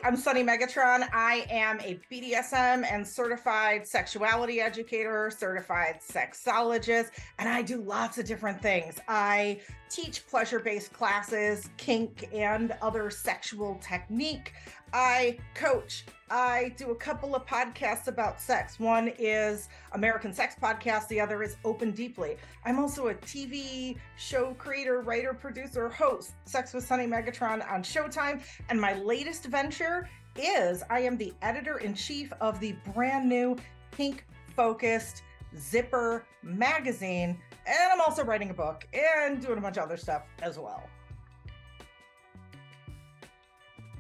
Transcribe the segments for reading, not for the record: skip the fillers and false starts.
I'm Sunny Megatron. I am a BDSM and certified sexuality educator, certified sexologist, and I do lots of different things. I teach pleasure-based classes, kink, and other sexual technique. I coach. I do a couple of podcasts about sex. One is American Sex Podcast. The other is Open Deeply. I'm also a TV show creator, writer, producer, host, Sex with Sunny Megatron on Showtime. And my latest venture is I am the editor-in-chief of the brand new kink-focused Zipper magazine. And I'm also writing a book and doing a bunch of other stuff as well.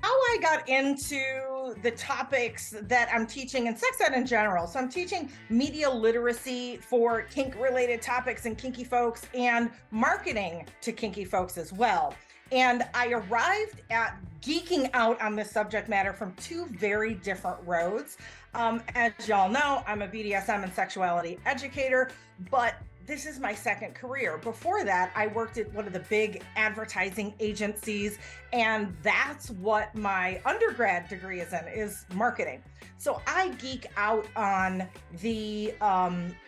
How I got into the topics that I'm teaching in sex ed in general. So I'm teaching media literacy for kink-related topics and kinky folks and marketing to kinky folks as well. And I arrived at geeking out on this subject matter from two very different roads. As y'all know, I'm a BDSM and sexuality educator, but this is my second career. Before that, I worked at one of the big advertising agencies, and that's what my undergrad degree is in, is marketing. So I geek out on the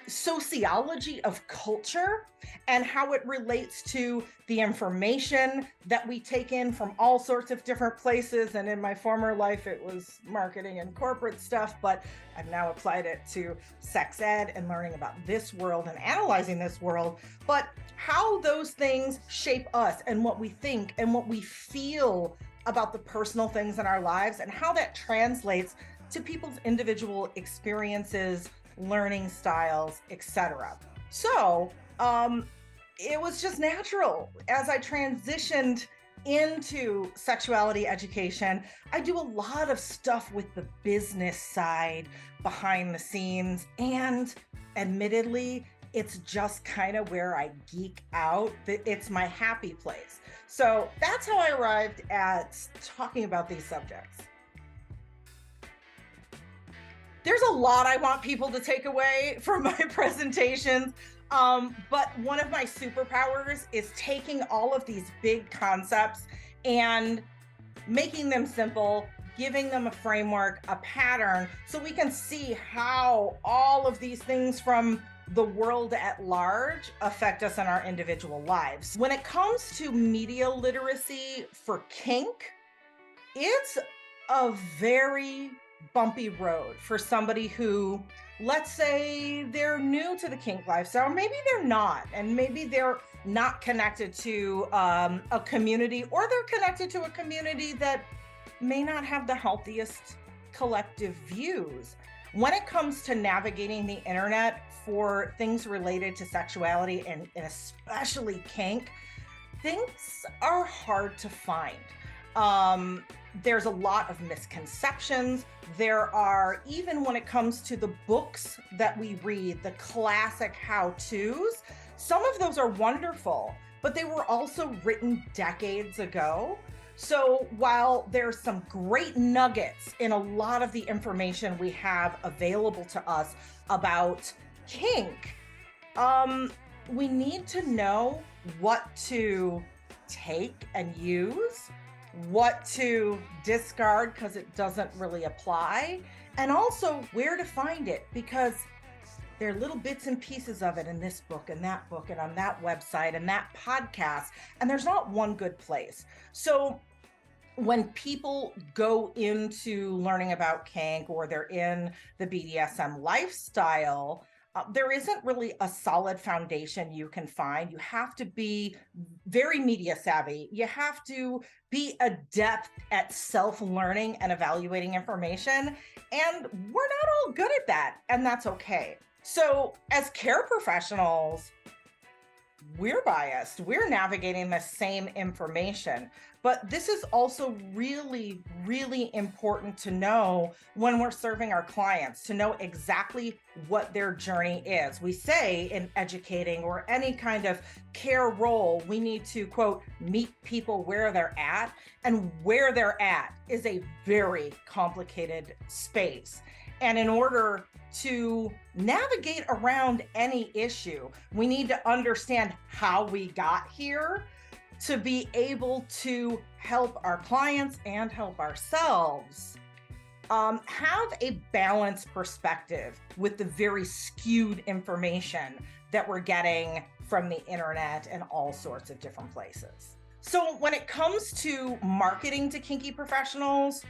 sociology of culture and how it relates to the information that we take in from all sorts of different places. And in my former life, it was marketing and corporate stuff, but I've now applied it to sex ed and learning about this world and analyzing this world, but how those things shape us and what we think and what we feel about the personal things in our lives and how that translates to people's individual experiences, learning styles, etc. So it was just natural as I transitioned into sexuality education. I do a lot of stuff with the business side behind the scenes, and admittedly, it's just kind of where I geek out. It's my happy place. So that's how I arrived at talking about these subjects. There's a lot I want people to take away from my presentations. But one of my superpowers is taking all of these big concepts and making them simple, giving them a framework, a pattern, so we can see how all of these things from the world at large affect us in our individual lives. When it comes to media literacy for kink, it's a very bumpy road for somebody who, let's say they're new to the kink lifestyle, or maybe they're not, and maybe they're not connected to a community, or they're connected to a community that may not have the healthiest collective views. When it comes to navigating the internet for things related to sexuality and especially kink, things are hard to find. There's a lot of misconceptions. There are, even when it comes to the books that we read, the classic how-tos, some of those are wonderful, but they were also written decades ago. So while there's some great nuggets in a lot of the information we have available to us about kink, we need to know what to take and use, what to discard because it doesn't really apply, and also where to find it, because there are little bits and pieces of it in this book and on that website and that podcast, and there's not one good place. So when people go into learning about kink, or they're in the BDSM lifestyle, there isn't really a solid foundation you can find. You have to be very media savvy. You have to be adept at self-learning and evaluating information. And we're not all good at that, and that's okay. So as care professionals, we're biased. We're navigating the same information. But this is also really, really important to know when we're serving our clients, to know exactly what their journey is. We say in educating or any kind of care role, we need to, quote, meet people where they're at. And where they're at is a very complicated space. And in order to navigate around any issue, we need to understand how we got here to be able to help our clients and help ourselves have a balanced perspective with the very skewed information that we're getting from the internet and all sorts of different places. So when it comes to marketing to kinky professionals,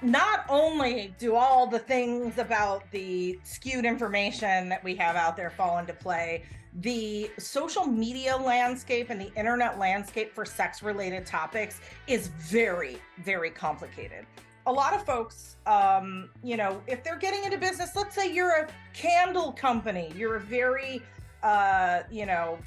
not only do all the things about the skewed information that we have out there fall into play, the social media landscape and the internet landscape for sex-related topics is very, very complicated. A lot of folks, if they're getting into business, let's say you're a candle company, you're a very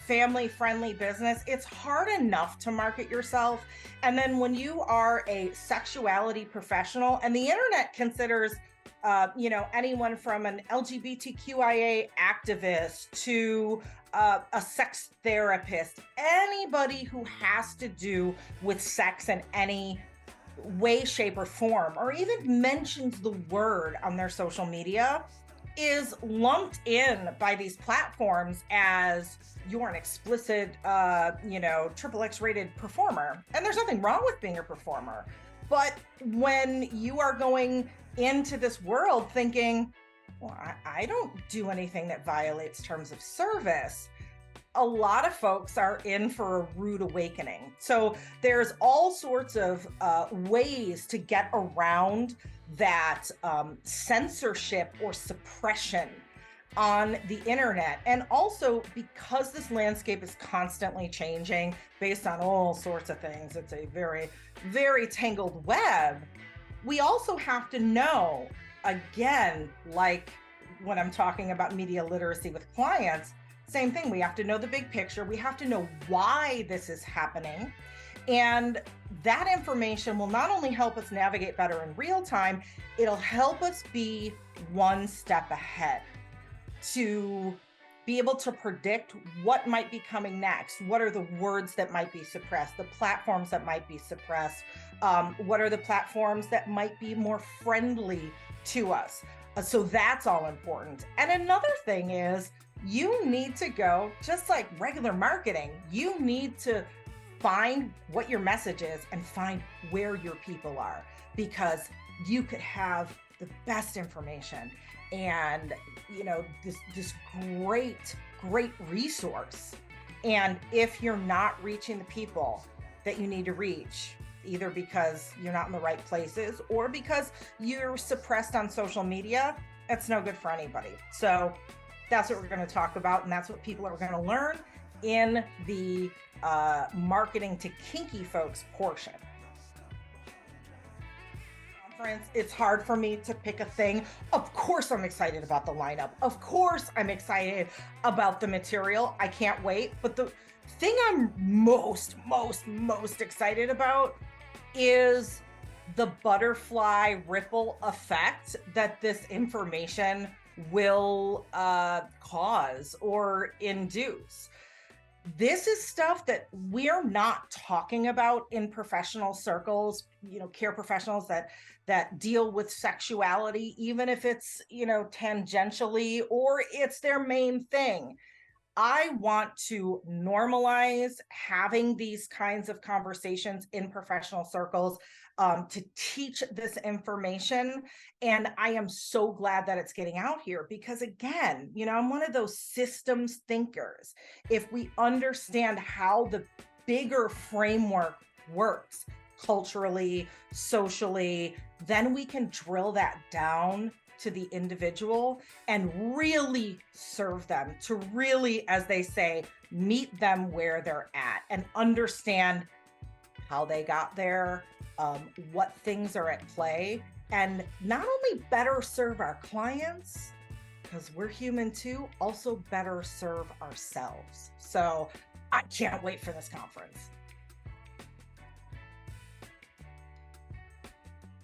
family-friendly business, it's hard enough to market yourself. And then when you are a sexuality professional, and the internet considers, anyone from an LGBTQIA activist to a sex therapist, anybody who has to do with sex in any way, shape, or form, or even mentions the word on their social media, is lumped in by these platforms as you're an explicit, XXX rated performer. And there's nothing wrong with being a performer. But when you are going into this world thinking, well, I don't do anything that violates terms of service, a lot of folks are in for a rude awakening. So there's all sorts of ways to get around that censorship or suppression on the internet. And also, because this landscape is constantly changing based on all sorts of things, it's a very, very tangled web. We also have to know, again, like when I'm talking about media literacy with clients, same thing. We have to know the big picture. We have to know why this is happening. And that information will not only help us navigate better in real time, it'll help us be one step ahead to be able to predict what might be coming next. What are the words that might be suppressed, the platforms that might be suppressed? What are the platforms that might be more friendly to us? So that's all important. And another thing is, you need to go, just like regular marketing, you need to find what your message is and find where your people are, because you could have the best information and this great resource, and if you're not reaching the people that you need to reach, either because you're not in the right places or because you're suppressed on social media, it's no good for anybody. So that's what we're going to talk about, and that's what people are going to learn in the marketing to kinky folks portion. Conference, it's hard for me to pick a thing. Of course, I'm excited about the lineup. Of course, I'm excited about the material. I can't wait. But the thing I'm most excited about is the butterfly ripple effect that this information will cause or induce. This is stuff that we're not talking about in professional circles, care professionals that deal with sexuality, even if it's, tangentially or it's their main thing. I want to normalize having these kinds of conversations in professional circles, to teach this information. And I am so glad that it's getting out here because, again, I'm one of those systems thinkers. If we understand how the bigger framework works culturally, socially, then we can drill that down to the individual and really serve them, to really, as they say, meet them where they're at and understand how they got there, what things are at play, and not only better serve our clients, because we're human too, also better serve ourselves. So I can't wait for this conference.